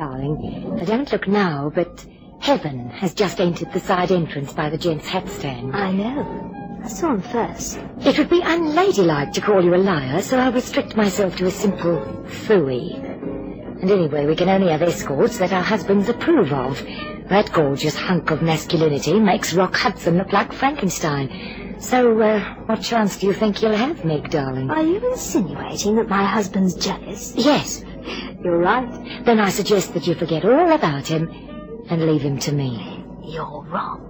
Darling, I don't look now, but Heaven has just entered the side entrance by the gents' hat stand. I know. I saw him first. It would be unladylike to call you a liar, so I'll restrict myself to a simple phooey. And anyway, we can only have escorts that our husbands approve of. That gorgeous hunk of masculinity makes Rock Hudson look like Frankenstein. So, what chance do you think you'll have, Meg, darling? Are you insinuating that my husband's jealous? Yes. You're right. Then I suggest that you forget all about him and leave him to me. You're wrong.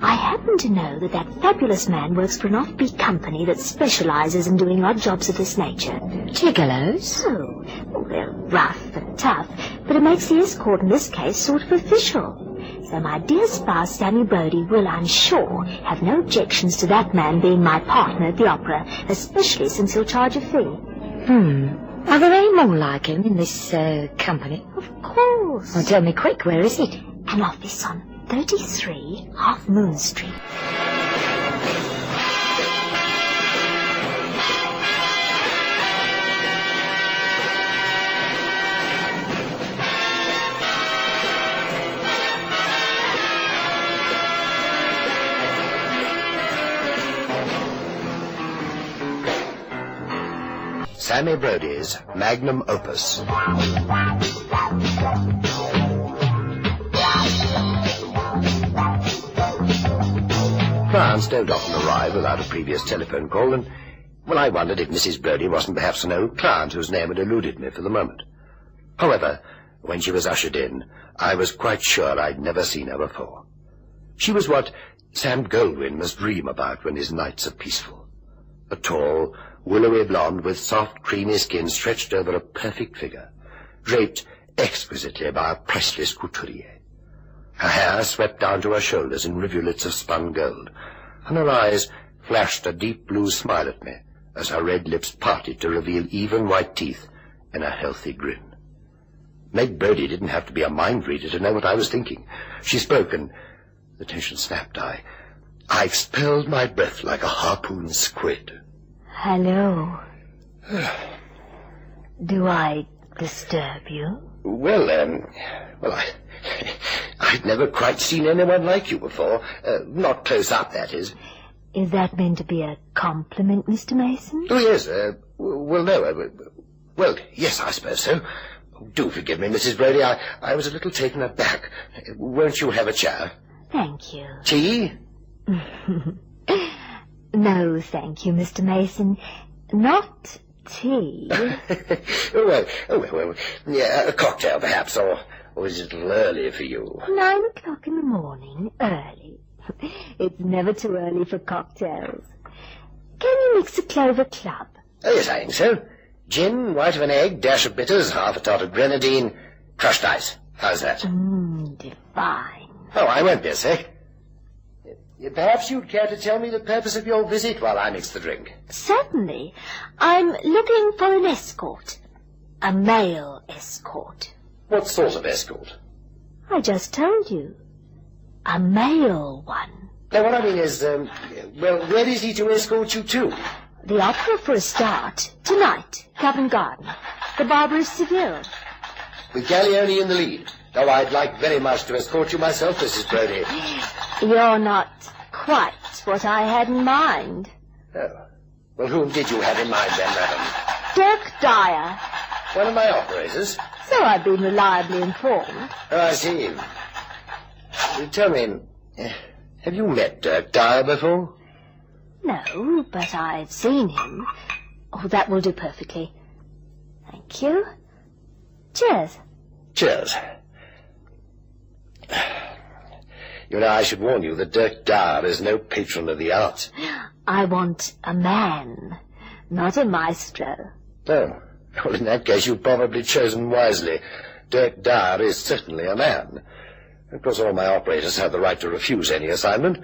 I happen to know that fabulous man works for an offbeat company that specializes in doing odd jobs of this nature. Gigolos? Oh, well, they're rough and tough, but it makes the escort in this case sort of official. So my dear spouse, Sammy Brodie, will, I'm sure, have no objections to that man being my partner at the opera, especially since he'll charge a fee. Are there any more like him in this company? Of course. Well, tell me quick, where is it? An office on 33 Half Moon Street. Sammy Brodie's Magnum Opus. Clients don't often arrive without a previous telephone call, and, well, I wondered if Mrs. Brodie wasn't perhaps an old client whose name had eluded me for the moment. However, when she was ushered in, I was quite sure I'd never seen her before. She was what Sam Goldwyn must dream about when his nights are peaceful. A tall, willowy blonde with soft, creamy skin stretched over a perfect figure, draped exquisitely by a priceless couturier. Her hair swept down to her shoulders in rivulets of spun gold, and her eyes flashed a deep blue smile at me as her red lips parted to reveal even white teeth in a healthy grin. Meg Brodie didn't have to be a mind reader to know what I was thinking. She spoke, and the tension snapped. I expelled my breath like a harpooned squid. Hello. Do I disturb you? Well, I'd never quite seen anyone like you before. Not close up, that is. Is that meant to be a compliment, Mr. Mason? Oh, yes. Well, no. Well, yes, I suppose so. Do forgive me, Mrs. Brodie. I was a little taken aback. Won't you have a chair? Thank you. Tea? No, thank you, Mr. Mason. Not tea. well, yeah, a cocktail, perhaps, or is it a little early for you? 9 o'clock in the morning, early. It's never too early for cocktails. Can you mix a Clover Club? Oh, yes, I think so. Gin, white of an egg, dash of bitters, half a tot of grenadine, crushed ice. How's that? Divine. Oh, I won't be a sec. Perhaps you'd care to tell me the purpose of your visit while I mix the drink. Certainly. I'm looking for an escort. A male escort. What sort of escort? I just told you. A male one. No, what I mean is, well, where is he to escort you to? The opera for a start. Tonight, Covent Garden. The Barber of Seville. With Gallioni in the lead. Oh, I'd like very much to escort you myself, Mrs. Brodie. You're not quite what I had in mind. Oh. Well, whom did you have in mind then, madam? Dirk Dyer. One of my operators? So I've been reliably informed. Oh, I see. Tell me, have you met Dirk Dyer before? No, but I've seen him. Oh, that will do perfectly. Thank you. Cheers. Cheers. You know, I should warn you that Dirk Dyer is no patron of the arts. I want a man, not a maestro. Oh, well, in that case, you've probably chosen wisely. Dirk Dyer is certainly a man. Of course, all my operators have the right to refuse any assignment.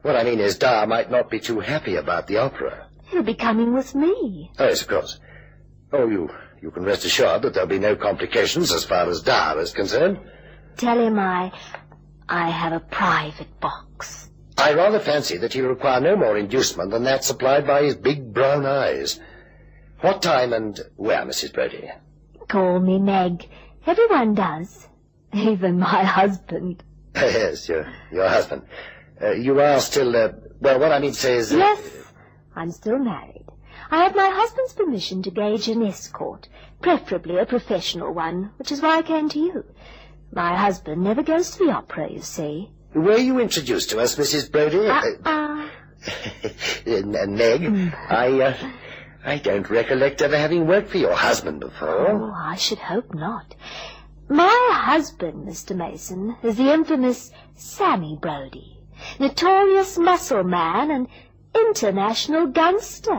What I mean is, Dyer might not be too happy about the opera. He'll be coming with me. Oh, yes, of course. Oh, you can rest assured that there'll be no complications as far as Dyer is concerned. Tell him I have a private box. I rather fancy that he'll require no more inducement than that supplied by his big brown eyes. What time and where, Mrs. Brodie? Call me Meg. Everyone does. Even my husband. Yes, your husband. You are still, well, what I mean to say is... Yes, I'm still married. I have my husband's permission to gauge an escort, preferably a professional one, which is why I came to you. My husband never goes to the opera, you see. Were you introduced to us, Mrs. Brodie? Meg, I don't recollect ever having worked for your husband before. Oh, I should hope not. My husband, Mr. Mason, is the infamous Sammy Brodie, notorious muscle man and international gangster.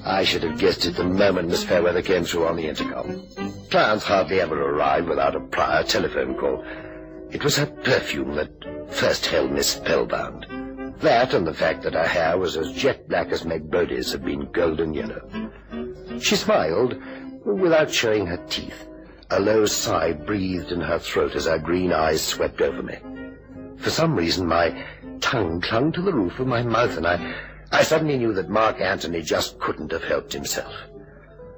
I should have guessed it the moment Miss Fairweather came through on the intercom. Clients hardly ever arrive without a prior telephone call. It was her perfume that first held Miss spellbound. That and the fact that her hair was as jet black as Meg Brodie's had been golden yellow. She smiled without showing her teeth. A low sigh breathed in her throat as her green eyes swept over me. For some reason my tongue clung to the roof of my mouth, and I suddenly knew that Mark Antony just couldn't have helped himself.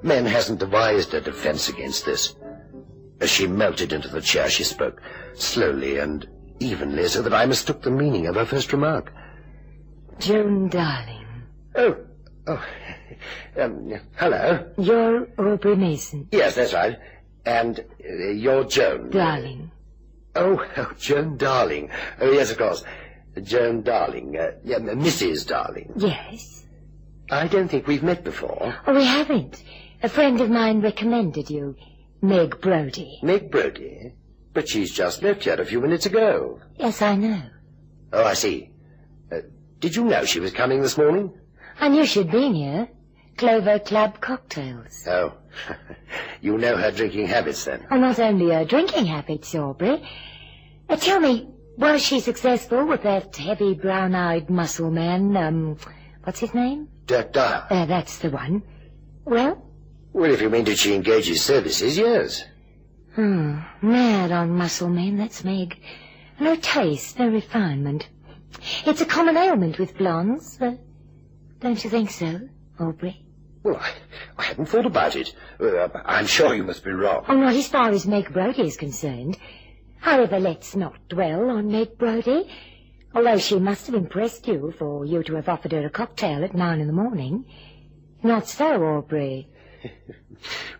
Men hasn't devised a defense against this. As she melted into the chair, she spoke slowly and evenly, so that I mistook the meaning of her first remark. Joan, darling. Oh, hello. You're Aubrey Mason. Yes, that's right. And you're Joan. Darling. Oh, Joan Darling. Oh, yes, of course. Joan Darling. Mrs. Darling. Yes. I don't think we've met before. Oh, we haven't. A friend of mine recommended you, Meg Brodie. Meg Brodie? But she's just left here a few minutes ago. Yes, I know. Oh, I see. Did you know she was coming this morning? I knew she'd been here. Clover Club cocktails. Oh, you know her drinking habits, then? Oh, not only her drinking habits, Aubrey. Tell me, was she successful with that heavy brown-eyed muscle man, what's his name? Dirk Dyer. That's the one. Well? Well, if you mean did she engage his services, yes. Mad on muscle men, that's Meg. No taste, no refinement. It's a common ailment with blondes, don't you think so, Aubrey? Well, I hadn't thought about it. I'm sure you must be wrong. Oh, not as far as Meg Brodie is concerned. However, let's not dwell on Meg Brodie. Although she must have impressed you for you to have offered her a cocktail at 9 a.m. Not so, Aubrey.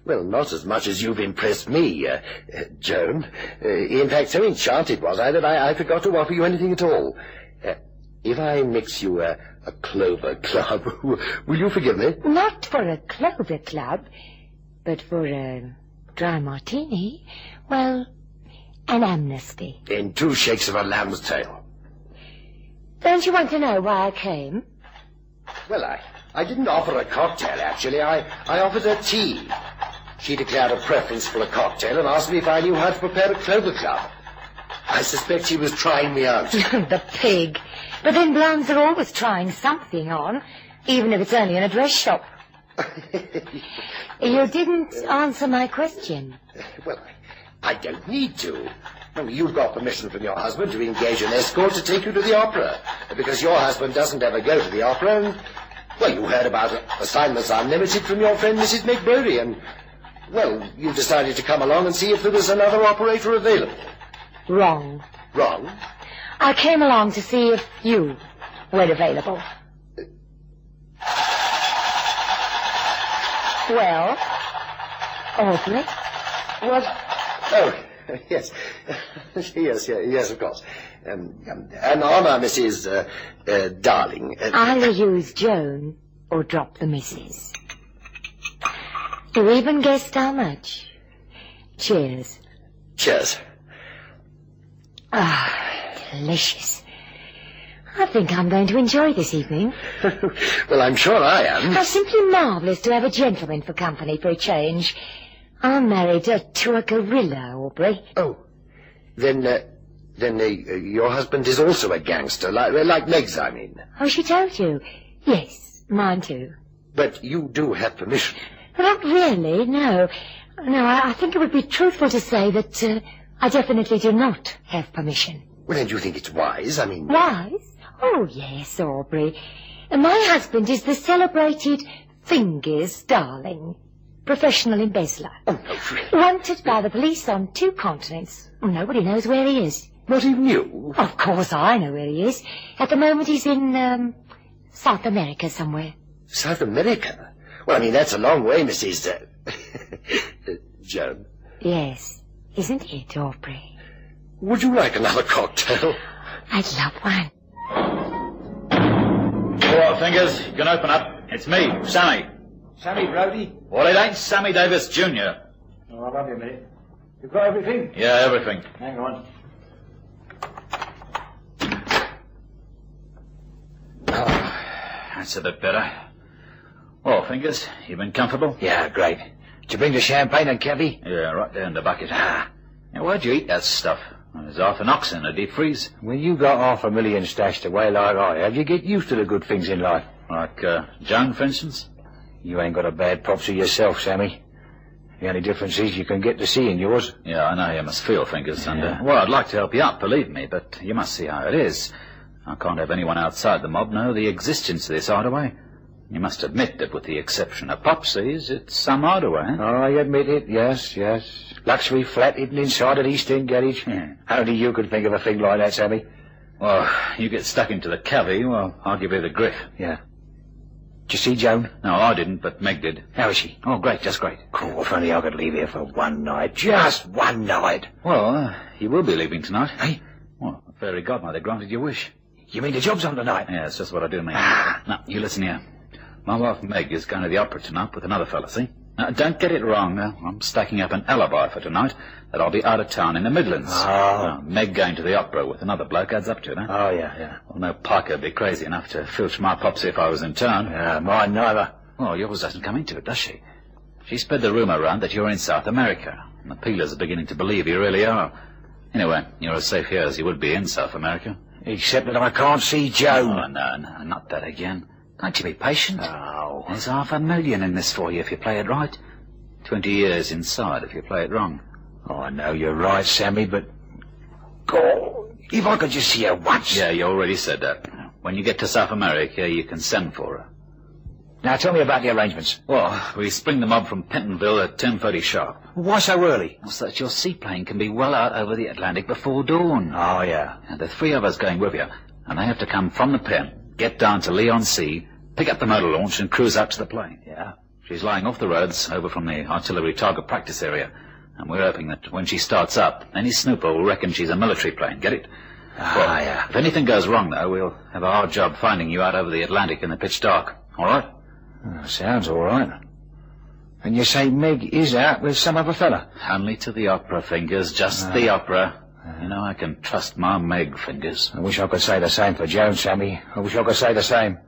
Well, not as much as you've impressed me, Joan. In fact, so enchanted was I that I forgot to offer you anything at all. If I mix you a Clover Club, will you forgive me? Not for a Clover Club, but for a dry martini. Well, an amnesty. In 2 shakes of a lamb's tail. Don't you want to know why I came? Well, I didn't offer a cocktail, actually. I offered her tea. She declared a preference for a cocktail and asked me if I knew how to prepare a Clover Club. I suspect she was trying me out. The pig. But then blondes are always trying something on, even if it's only in a dress shop. You didn't answer my question. Well, I don't need to. You've got permission from your husband to engage an escort to take you to the opera, because your husband doesn't ever go to the opera, and, well, you heard about assignments unlimited from your friend Mrs. Meg Brodie, and, well, you decided to come along and see if there was another operator available. Wrong. Wrong? I came along to see if you were available. Well, Aubrey? What? Oh, yes. yes, of course. An honor, Mrs. Darling. Either use Joan or drop the missus. You even guessed how much. Cheers. Cheers. Delicious. I think I'm going to enjoy this evening. Well, I'm sure I am. How simply marvellous to have a gentleman for company for a change. I'm married to a gorilla, Aubrey. Oh, then your husband is also a gangster, like Meg's, I mean. Oh, she told you? Yes, mine too. But you do have permission. Well, not really, no. No, I think it would be truthful to say that I definitely do not have permission. Well, then do you think it's wise? I mean... Wise? Oh, yes, Aubrey. My husband is the celebrated Fingers Darling, professional embezzler. Oh, no, really? Wanted by the police on 2 continents. Nobody knows where he is. Not even you? Of course I know where he is. At the moment he's in, South America somewhere. South America? Well, I mean, that's a long way, Mrs. Joan. Yes, isn't it, Aubrey? Would you like another cocktail? I'd love one. All right, Fingers, you can open up. It's me, Sammy. Sammy, Brodie? Well, it ain't Sammy Davis Jr. Oh, I'll have you a minute. You've got everything? Yeah, everything. Hang on. Oh, that's a bit better. Well, Fingers, you been comfortable? Yeah, great. Did you bring the champagne and Kevy? Yeah, right there in the bucket. Now, where'd you eat that stuff? There's half an ox in the deep freeze. When you got $500,000 stashed away like I have, you get used to the good things in life. Like, Joan, for instance? You ain't got a bad propsy yourself, Sammy. The only difference is you can get to seeing yours. Yeah, I know how you must feel, Fingers. And, well, I'd like to help you out, believe me, but you must see how it is. I can't have anyone outside the mob know the existence of this hideaway. You must admit that with the exception of Popsy's, it's some hideaway. I admit it, yes. Luxury flat hidden inside an East End garage. Yeah. Only you could think of a thing like that, Sammy. Well, you get stuck into the cavity, well, I'll give you the griff. Yeah. Did you see Joan? No, I didn't, but Meg did. How is she? Oh, great, just great. Cool, if only I could leave here for one night. Just one night. Well, you will be leaving tonight. Hey? Well, the fairy godmother granted your wish. You mean the job's on tonight? Yeah, it's just what I do mean. Now, you listen here. My wife Meg is going to the opera tonight with another fella, see? Now, don't get it wrong. I'm stacking up an alibi for tonight that I'll be out of town in the Midlands. Oh. Meg going to the opera with another bloke adds up to it, huh? Oh, yeah. Well, no Parker'd be crazy enough to filch my Popsy if I was in town. Yeah, mine neither. Well, yours doesn't come into it, does she? She spread the rumour around that you're in South America, and the peelers are beginning to believe you really are. Anyway, you're as safe here as you would be in South America. Except that I can't see Joan. Oh, no, not that again. Can't you be patient? Oh. There's $500,000 in this for you if you play it right. 20 years inside if you play it wrong. Oh, I know you're right, Sammy, but... God, if I could just see her once. Yeah, you already said that. When you get to South America, you can send for her. Now, tell me about the arrangements. Well, we spring the mob from Pentonville at 10:30 sharp. Why so early? So that your seaplane can be well out over the Atlantic before dawn. Oh, yeah. And there are 3 of us going with you, and they have to come from the pen, get down to Leon Sea, pick up the motor launch, and cruise out to the plane. Yeah. She's lying off the roads over from the artillery target practice area, and we're hoping that when she starts up, any snooper will reckon she's a military plane. Get it? Yeah. If anything goes wrong, though, we'll have a hard job finding you out over the Atlantic in the pitch dark. All right? Sounds all right. And you say Meg is out with some other fella? Only to the opera, Fingers. Just the opera. You know, I can trust my Meg, Fingers. I wish I could say the same for Joan, Sammy. I wish I could say the same.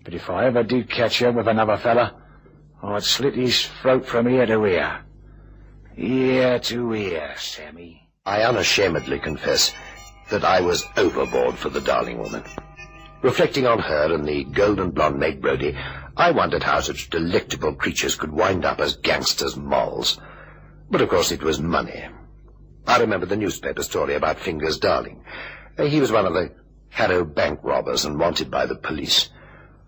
But if I ever did catch her with another fella, I'd slit his throat from ear to ear. Ear to ear, Sammy. I unashamedly confess that I was overboard for the darling woman. Reflecting on her and the golden blonde Meg Brodie, I wondered how such delectable creatures could wind up as gangsters' moles. But of course it was money. I remember the newspaper story about Fingers Darling. He was one of the Harrow bank robbers and wanted by the police.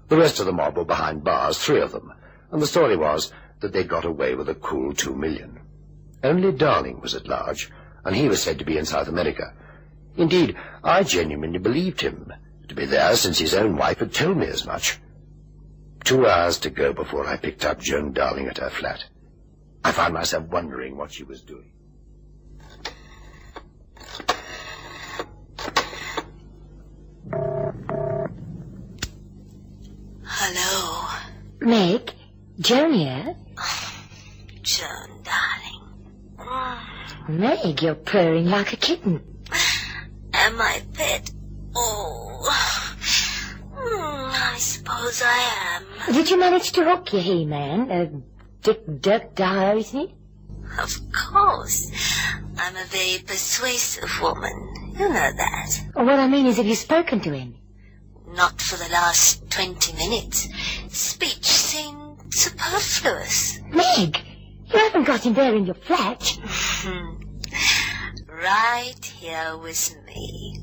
The rest of the mob were behind bars, 3 of them, and the story was that they got away with a cool $2 million. Only Darling was at large, and he was said to be in South America. Indeed, I genuinely believed him to be there, since his own wife had told me as much. 2 hours to go before I picked up Joan Darling at her flat. I found myself wondering what she was doing. Hello. Meg, Joan here. Joan, darling. Meg, you're purring like a kitten. Am I pet? Oh. I suppose I am. Did you manage to hook your He-Man? Dick Duck Dyer, isn't it? Of course. I'm a very persuasive woman. You know that. What I mean is, have you spoken to him? Not for the last 20 minutes. Speech seemed superfluous. Meg, you haven't got him there in your flat. Right here with me.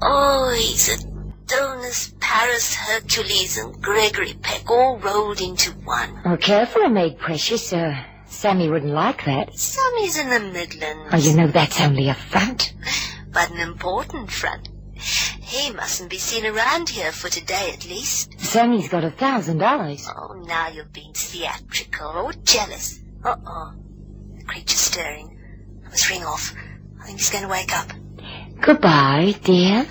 Oh, he's Adonis, Paris, Hercules, and Gregory Peck all rolled into one. Oh, careful, Meg, precious. Sammy wouldn't like that. Sammy's in the Midlands. Oh, you know that's only a front. But an important front. He mustn't be seen around here for today, at least. Sammy's got $1,000. Oh, now you're being theatrical or jealous. The creature's stirring. I must ring off. I think he's going to wake up. Goodbye, dear.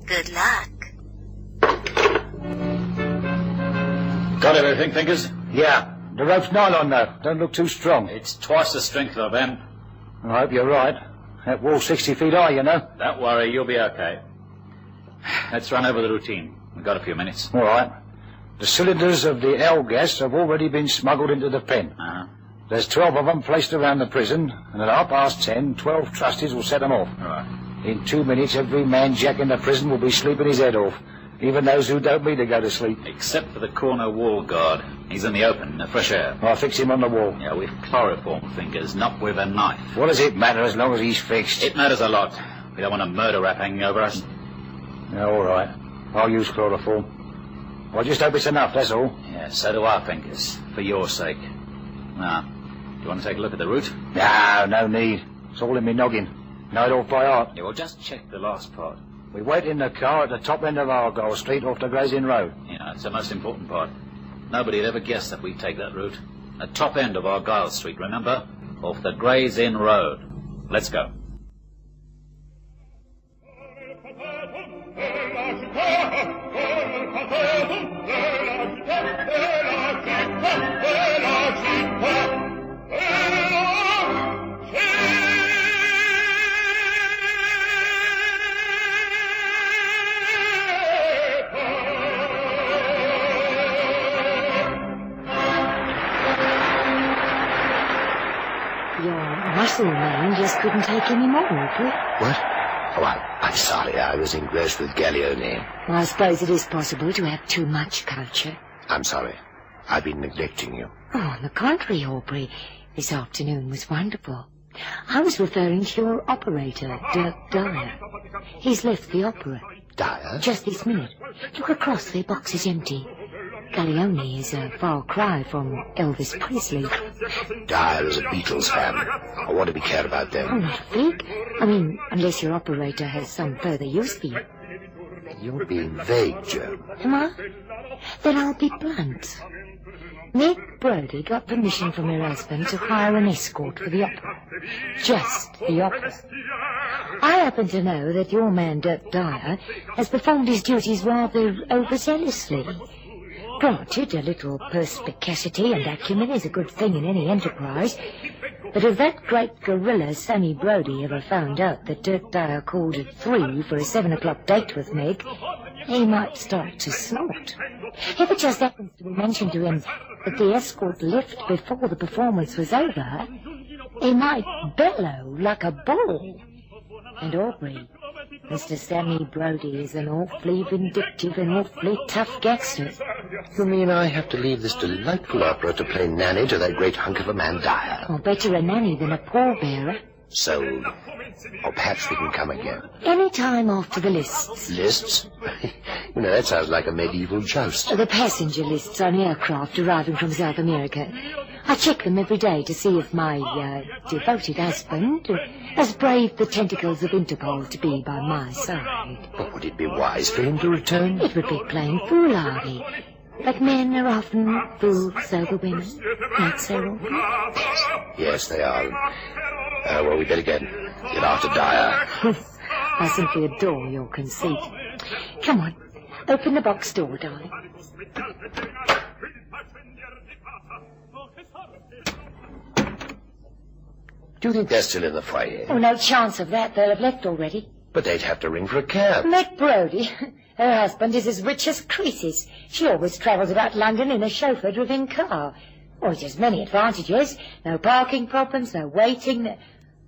Good luck. Got everything, Fingers? Yeah. The rope's nylon, though. Don't look too strong. It's twice the strength of them. I hope you're right. That wall's 60 feet high, you know. Don't worry, you'll be okay. Let's run over the routine. We've got a few minutes. All right. The cylinders of the L gas have already been smuggled into the pen. Uh-huh. There's 12 of them placed around the prison, and at 10:30, 12 trustees will set them off. All right. In 2 minutes, every man jack in the prison will be sleeping his head off, even those who don't mean to go to sleep. Except for the corner wall guard. He's in the open, in the fresh air. I'll fix him on the wall. Yeah, with chloroform, Fingers, not with a knife. What does it matter as long as he's fixed? It matters a lot. We don't want a murder rap hanging over us. Yeah, all right. I'll use chloroform. I just hope it's enough, that's all. Yeah, so do our Fingers, for your sake. Now, do you want to take a look at the route? No need. It's all in me noggin. Know it off by heart. Yeah, well, just check the last part. We wait in the car at the top end of Argyle Street off the Gray's Inn Road. Yeah, it's the most important part. Nobody'd ever guess that we'd take that route. The top end of Argyle Street, remember? Off the Gray's Inn Road. Let's go. Muscle man just couldn't take any more, Opus. What? Oh, I'm sorry. I was engrossed with Gallione. Well, I suppose it is possible to have too much culture. I'm sorry. I've been neglecting you. Oh, on the contrary, Aubrey. This afternoon was wonderful. I was referring to your operator, Dirk Dyer. He's left the opera. Dyer? Just this minute. Look across, their box is empty. Gallione is a far cry from Elvis Presley. Dyer is a Beatles fan. I want to be cared about them. Oh, not a fig. I mean, unless your operator has some further use for you. You're being vague, Joe. Am I? Then I'll be blunt. Meg Brodie got permission from her husband to hire an escort for the opera. Just the opera. I happen to know that your man, Dirk Dyer, has performed his duties rather overzealously. Granted, a little perspicacity and acumen is a good thing in any enterprise, but if that great gorilla Sammy Brodie ever found out that Dirk Dyer called at 3 for a 7 o'clock date with Meg, he might start to snort. If it just happens to be mentioned to him that the escort left before the performance was over, he might bellow like a bull. And Aubrey, Mr. Sammy Brodie is an awfully vindictive and awfully tough gangster. You mean I have to leave this delightful opera to play nanny to that great hunk of a man Dyer? Or better a nanny than a pallbearer. So, or perhaps we can come again. Any time after the lists. Lists? You know, that sounds like a medieval joust. The passenger lists on aircraft arriving from South America. I check them every day to see if my devoted husband has braved the tentacles of Interpol to be by my side. But would it be wise for him to return? It would be plain foolhardy. But men are often fools over women. Not so often. Yes, they are. Well, we better get after Dyer. I simply adore your conceit. Come on, open the box door, darling. Do you think they're still in the foyer? Oh, no chance of that. They'll have left already. But they'd have to ring for a cab. Meg Brodie. Her husband is as rich as Croesus. She always travels about London in a chauffeur-driven car. Oh, it has many advantages. No parking problems, no waiting.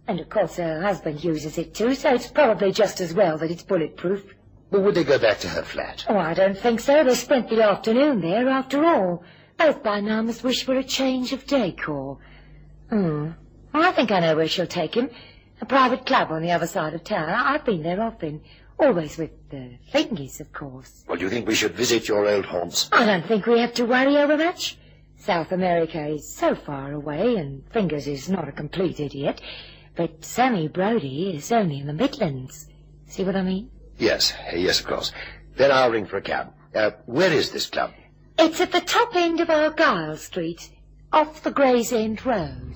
And, of course, her husband uses it too, so it's probably just as well that it's bulletproof. But would they go back to her flat? Oh, I don't think so. They spent the afternoon there, after all. Both by now must wish for a change of decor. I think I know where she'll take him. A private club on the other side of town. I've been there often. Always with the Fingers, of course. Well, do you think we should visit your old haunts? I don't think we have to worry over much. South America is so far away, and Fingers is not a complete idiot. But Sammy Brodie is only in the Midlands. See what I mean? Yes, of course. Then I'll ring for a cab. Where is this club? It's at the top end of Argyle Street, off the Gray's End Road.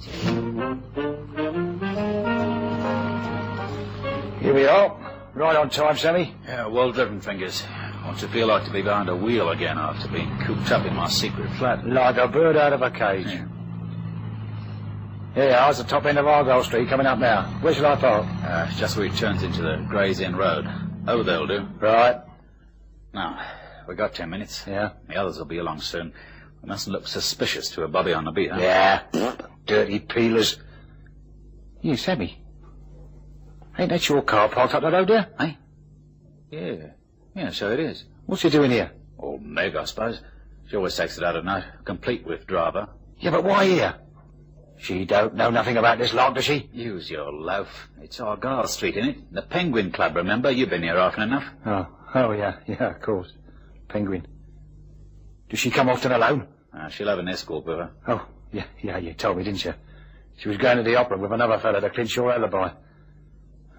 Here we are. Right on time, Sammy. Yeah, well driven, Fingers. What's it feel like to be behind a wheel again after being cooped up in my secret flat? Like a bird out of a cage. Yeah. Here you are, it's the top end of Argyle Street, coming up now. Where shall I park? Just where it turns into the Gray's Inn Road. Oh, they'll do. Right. Now, we got 10 minutes. Yeah. The others will be along soon. We mustn't look suspicious to a bobby on the beat, huh? Yeah. Dirty peelers. You, Sammy. Ain't that your car parked up the road there? Hey? Yeah, so it is. What's she doing here? Old Meg, I suppose. She always takes it out at night, complete with driver. Yeah, but why here? She don't know nothing about this lot, does she? Use your loaf. It's Argyle Street, innit? The Penguin Club, remember? You've been here often enough. Oh, yeah, of course. Penguin. Does she come often alone? She'll have an escort with her. Oh, yeah, you told me, didn't you? She was going to the opera with another fella to clinch your alibi.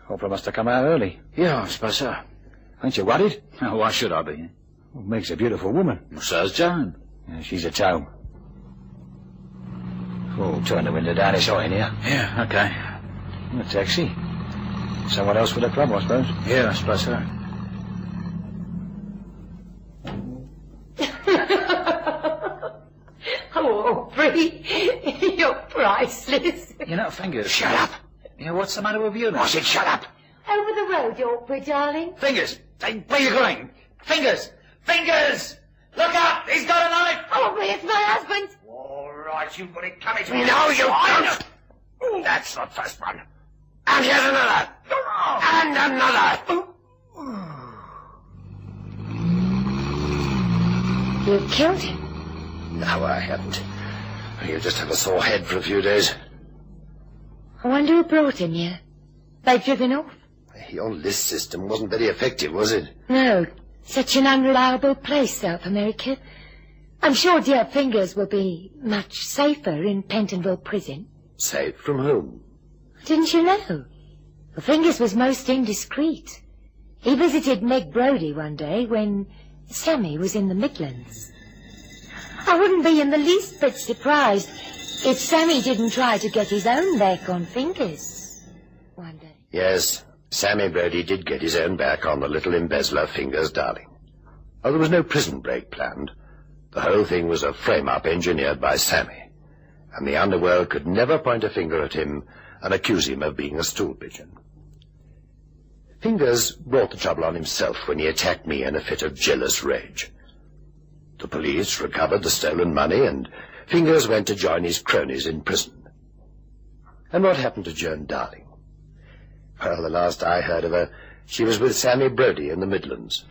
Opera must have come out early. Yeah, I suppose so. Ain't you worried? Oh, why should I be? Well, Meg's a beautiful woman. So's Joan. Yeah, she's at home. Oh, turn the window down, it's hot in here. Yeah, okay. A taxi. Someone else for the club, I suppose. Yeah, I suppose so. Oh, Aubrey, you're priceless. You know, Fingers... Shut up! Yeah, what's the matter with you now? I said shut up! Over the road, Aubrey, darling. Fingers! Hey, where are you going? Fingers! Fingers! Look out! He's got a knife! Aubrey, it's my husband. All right, you've got it coming to me. No, you don't! That's the first one. And here's another. And another. You killed him? No, I haven't. He'll just have a sore head for a few days. I wonder who brought him here. They've driven off? Your list system wasn't very effective, was it? No. Such an unreliable place, South America. I'm sure dear Fingers will be much safer in Pentonville prison. Safe from whom? Didn't you know? Well, Fingers was most indiscreet. He visited Meg Brodie one day when Sammy was in the Midlands. I wouldn't be in the least bit surprised if Sammy didn't try to get his own back on Fingers one day. Yes, Sammy Brodie did get his own back on the little embezzler Fingers Darling. Oh, there was no prison break planned. The whole thing was a frame-up engineered by Sammy, and the underworld could never point a finger at him and accuse him of being a stool pigeon. Fingers brought the trouble on himself when he attacked me in a fit of jealous rage. The police recovered the stolen money, and Fingers went to join his cronies in prison. And what happened to Joan Darling? Well, the last I heard of her, she was with Sammy Brodie in the Midlands.